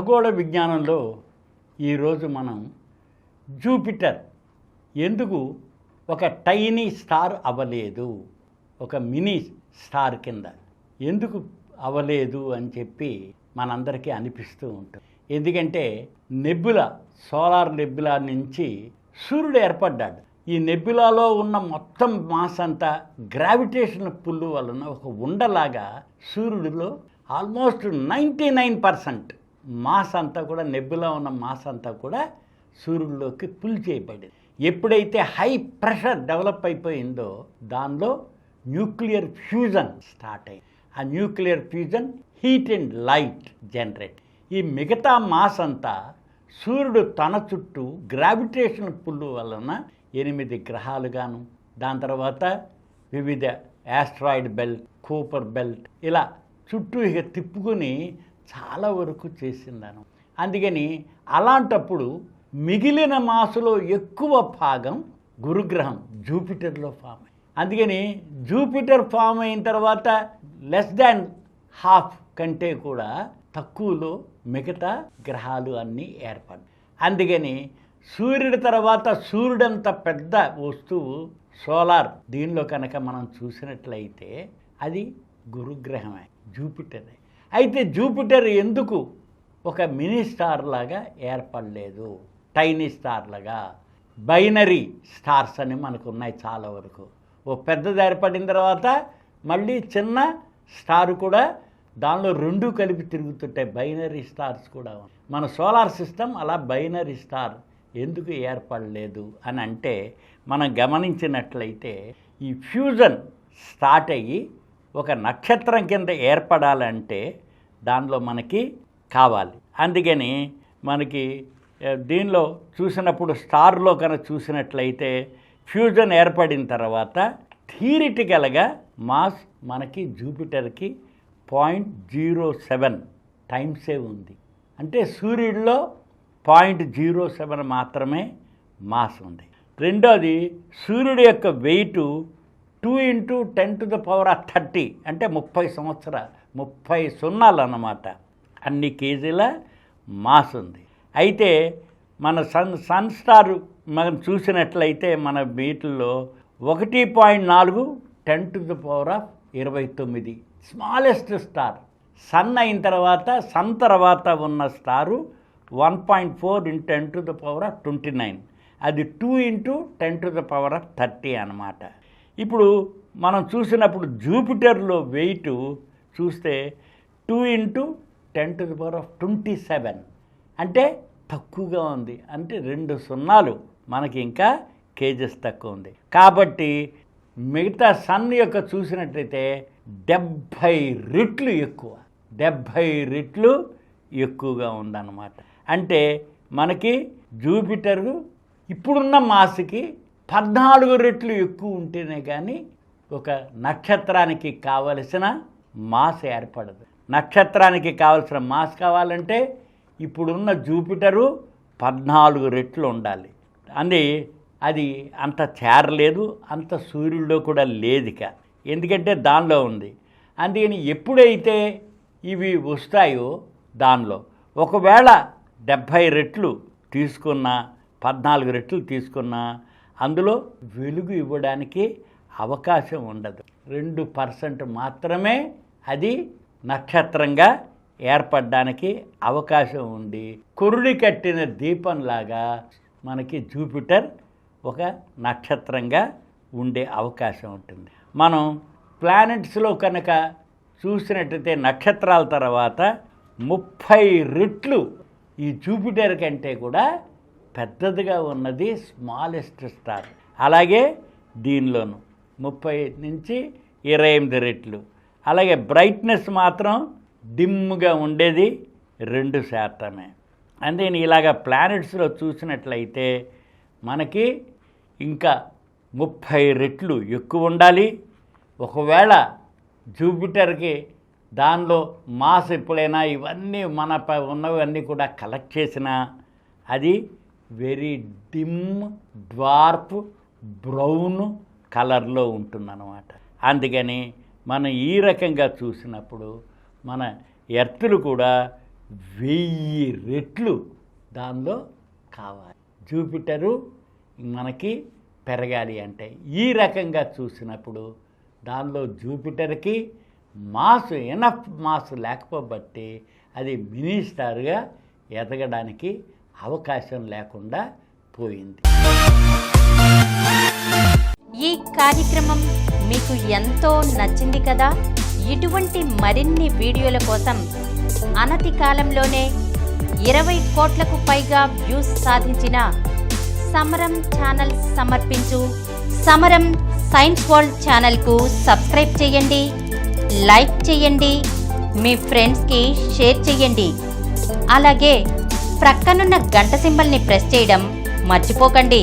ఖగోళ విజ్ఞానంలో ఈరోజు మనం జూపిటర్ ఎందుకు ఒక టైనీ స్టార్ అవ్వలేదు, ఒక మినీ స్టార్ కింద ఎందుకు అవ్వలేదు అని చెప్పి మనందరికీ అనిపిస్తూ ఉంటుంది. ఎందుకంటే నెబ్యులా, సోలార్ నెబ్యులా నుంచి సూర్యుడు ఏర్పడ్డాడు. ఈ నెబ్యులాలో ఉన్న మొత్తం మాస్ అంతా గ్రావిటేషన్ పుల్ వలన ఒక ఉండలాగా సూర్యుడిలో ఆల్మోస్ట్ 99% మాస్ అంతా కూడా, నెబ్యులా ఉన్న మాస్ అంతా కూడా సూర్యుడిలోకి పుల్ చేయబడింది. ఎప్పుడైతే హై ప్రెషర్ డెవలప్ అయిపోయిందో దానిలో న్యూక్లియర్ ఫ్యూజన్ స్టార్ట్ అయింది. ఆ nuclear fusion heat and light generate. ఈ మిగతా మాస్ అంతా సూర్యుడు తన చుట్టూ గ్రావిటేషన్ పుల్ వలన 8 గ్రహాలుగాను, దాని తర్వాత వివిధ యాస్ట్రాయిడ్ బెల్ట్, కూపర్ బెల్ట్ ఇలా చుట్టూ ఇక తిప్పుకొని చాలా వరకు చేసిందను. అందుకని అలాంటప్పుడు మిగిలిన మాసులో ఎక్కువ భాగం గురుగ్రహం జూపిటర్లో ఫామ్ అయింది. అందుకని జూపిటర్ ఫామ్ అయిన తర్వాత లెస్ దాన్ హాఫ్ కంటే కూడా తక్కువలో మిగతా గ్రహాలు అన్నీ ఏర్పడ్డాయి. అందుకని సూర్యుడి తర్వాత సూర్యుడంత పెద్ద వస్తువు సోలార్ దీనిలో కనుక మనం చూసినట్లయితే అది గురుగ్రహమే, జూపిటరే. అయితే జూపిటర్ ఎందుకు ఒక మినీ స్టార్ లాగా ఏర్పడలేదు, టైనీ స్టార్ లాగా? బైనరీ స్టార్స్ అని మనకు ఉన్నాయి చాలా వరకు. ఓ పెద్దది ఏర్పడిన తర్వాత మళ్ళీ చిన్న స్టార్ కూడా దానిలో 2 కలిపి తిరుగుతుంటాయి, బైనరీ స్టార్స్ కూడా. మన సోలార్ సిస్టమ్ అలా బైనరీ స్టార్ ఎందుకు ఏర్పడలేదు అని అంటే మనం గమనించినట్లయితే ఈ ఫ్యూజన్ స్టార్ట్ అయ్యి ఒక నక్షత్రం కింద ఏర్పడాలంటే దానిలో మనకి కావాలి. అందుకని మనకి దీనిలో చూసినప్పుడు స్టార్లో కనుక చూసినట్లయితే ఫ్యూజన్ ఏర్పడిన తర్వాత థియరిటికల్గా మాస్ మనకి జూపిటర్కి 0.07 టైమ్సే ఉంది. అంటే సూర్యుడిలో 0.07 మాత్రమే మాస్ ఉంది. రెండోది సూర్యుడి యొక్క వెయిట్ 2 × 10⁻30 అంటే 30 సంవత్సరాలు, 30 సున్నాలు అన్నమాట, అన్ని కేజీల మాస్ ఉంది. అయితే మన సన్ స్టార్ మనం చూసినట్లయితే మన వీటిల్లో 1.4 10⁻29 స్మాలెస్ట్ స్టార్. సన్ అయిన తర్వాత, సన్ తర్వాత ఉన్న స్టారు 1.4 × 10⁻29, అది 2 × 10⁻30 అన్నమాట. ఇప్పుడు మనం చూసినప్పుడు జూపిటర్లో వెయిట్ చూస్తే 2 × 10⁻27 అంటే తక్కువగా ఉంది. అంటే 2 సున్నాలు మనకి ఇంకా కేజెస్ తక్కువ ఉంది. కాబట్టి మిగతా సన్ యొక్క చూసినట్లయితే 70 రెట్లు ఎక్కువ, 70 రెట్లు ఎక్కువగా ఉందన్నమాట. అంటే మనకి జూపిటరు ఇప్పుడున్న మాస్కి 14 రెట్లు ఎక్కువ ఉంటేనే కానీ ఒక నక్షత్రానికి కావలసిన మాస్ ఏర్పడదు. నక్షత్రానికి కావలసిన మాస్ కావాలంటే ఇప్పుడున్న జూపిటరు 14 రెట్లు ఉండాలి. అది అంత చేరలేదు, అంత సూర్యుడిలో కూడా లేదిక, ఎందుకంటే దానిలో ఉంది. అందుకని ఎప్పుడైతే ఇవి వస్తాయో దానిలో ఒకవేళ 70 రెట్లు తీసుకున్నా, 14 రెట్లు తీసుకున్నా అందులో వెలుగు ఇవ్వడానికి అవకాశం ఉండదు. 2% మాత్రమే అది నక్షత్రంగా ఏర్పడడానికి అవకాశం ఉంది. కురుడి కట్టిన దీపంలాగా మనకి జూపిటర్ ఒక నక్షత్రంగా ఉండే అవకాశం ఉంటుంది. మనం ప్లానెట్స్లో కనుక చూసినట్టయితే నక్షత్రాల తర్వాత 30 రెట్లు ఈ జూపిటర్ కంటే కూడా పెద్దదిగా ఉన్నది స్మాలెస్ట్ స్టార్. అలాగే దీనిలోను 30 నుంచి 28 రెట్లు. అలాగే బ్రైట్నెస్ మాత్రం డిమ్గా ఉండేది 2%. అందుకని ఇలాగ ప్లానెట్స్లో చూసినట్లయితే మనకి ఇంకా 30 రెట్లు ఎక్కువ ఉండాలి. ఒకవేళ జూపిటర్కి దానిలో మాస్ ఎప్పుడైనా ఇవన్నీ మన ఉన్నవన్నీ కూడా కలెక్ట్ చేసినా అది వెరీ డిమ్ డ్వార్ఫ్ బ్రౌన్ కలర్లో ఉంటుందన్నమాట. అందుకని మనం ఈ రకంగా చూసినప్పుడు మన ఎర్త్లు కూడా 1000 రెట్లు దానిలో కావాలి. జూపిటరు మనకి పెరగాలి అంటే ఈ రకంగా చూసినప్పుడు దానిలో జూపిటర్కి ఎనఫ్ మాస్ లేకపోబట్టి అది మినీ స్టార్గా ఎదగడానికి అవకాశం లేకుండా పోయింది. ఈ కార్యక్రమం మీకు ఎంతో నచ్చింది కదా. ఇటువంటి మరిన్ని వీడియోల కోసం అనతి కాలంలోనే 20 కోట్లకు పైగా వ్యూస్ సాధించిన సమరం ఛానల్ సమర్పించు సమరం సైన్స్ వరల్డ్ ఛానల్కు సబ్స్క్రైబ్ చేయండి, లైక్ చేయండి, మీ ఫ్రెండ్స్కి షేర్ చేయండి. అలాగే ప్రక్కనున్న గంట సింబల్ని ప్రెస్ చేయడం మర్చిపోకండి.